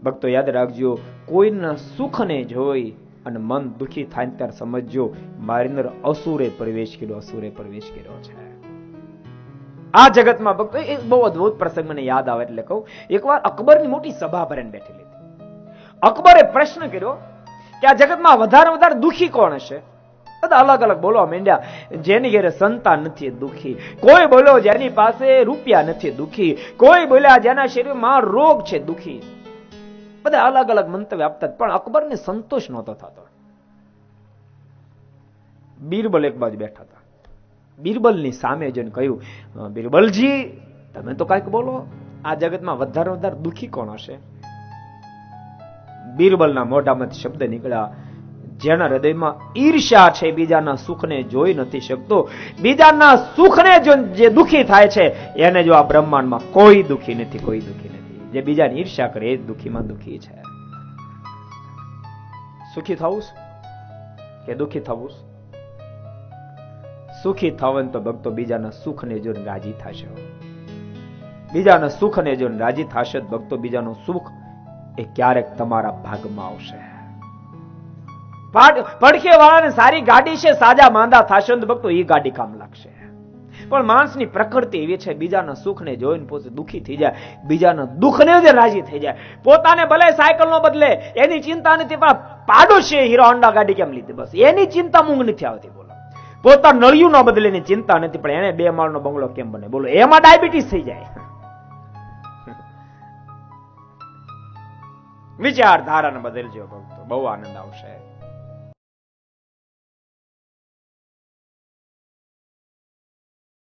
ભક્તો યાદ રાખજો, કોઈના સુખને જોઈ અને મન દુખી થાય ત્યારે સમજજો મારી અંદર અસુરે પ્રવેશ કર્યો, અસુરે પ્રવેશ કર્યો છે. આ જગતમાં ભક્તો એક બહુ અદભુત પ્રસંગ મને યાદ આવે એટલે કહું. એકવાર અકબરની મોટી સભા ભરીને બેઠેલી હતી. અકબરે પ્રશ્ન કર્યો કે આ જગતમાં વધારે દુખી કોણ હશે? બધા અલગ અલગ બોલવા માંડ્યા. જેની ઘરે સંતાન નથી દુખી, કોઈ બોલ્યો જેની પાસે રૂપિયા નથી દુખી, કોઈ બોલ્યા જેના શરીરમાં રોગ છે દુખી. બધા અલગ અલગ મંતવ્ય આપતા, પણ અકબરને સંતોષ નહોતો થતો. બીરબલ એક બાજુ બેઠા હતા. બીરબલની સામે જઈને કહ્યું, બીરબલજી તમે તો કઈક બોલો, આ જગતમાં વધારે દુખી કોણ હશે? બીરબલના મોઢામાંથી શબ્દ નીકળ્યા, જેના હૃદયમાં ઈર્ષ્યા છે, બીજાના સુખને જોઈ નથી શકતો, બીજાના સુખને જે દુખી થાય છે એને જો આ બ્રહ્માંડમાં કોઈ દુખી નથી, કોઈ દુખી નથી. જે બીજાની ઈર્ષ્યા કરે એ દુખીમાં દુખી છે. સુખી થવું કે દુખી થવું? સુખી થવું તો ભક્તો બીજાના સુખને જોઈને રાજી થશે. બીજાના સુખને જોઈને રાજી થશે ભક્તો, બીજાનું સુખ એ ક્યારેક તમારા ભાગમાં આવશે. પડખે વાળાને સારી ગાડી છે, સાજા માંદા થશે તો ભક્તો એ ગાડી કામ લાગશે. પણ માણસની પ્રકૃતિ એવી છે, બીજાના સુખને જોઈને પોતે દુખી થઈ જાય, બીજાના દુઃખને જ રાજી થઈ જાય. પોતાને ભલે સાયકલ નો બદલે એની ચિંતા નથી, પણ પાડોશી હીરો હોન્ડા ગાડી કેમ લીધી બસ એની ચિંતા મૂંગ નથી આવતી. બોલો, પોતા નળિયું ન બદલે એની ચિંતા નથી, પણ એને 2 માળનો બંગલો કેમ બને? બોલો, એમાં ડાયાબિટીસ થઈ જાય. વિચારધારાને બદલજો ભક્તો, બહુ આનંદ આવશે.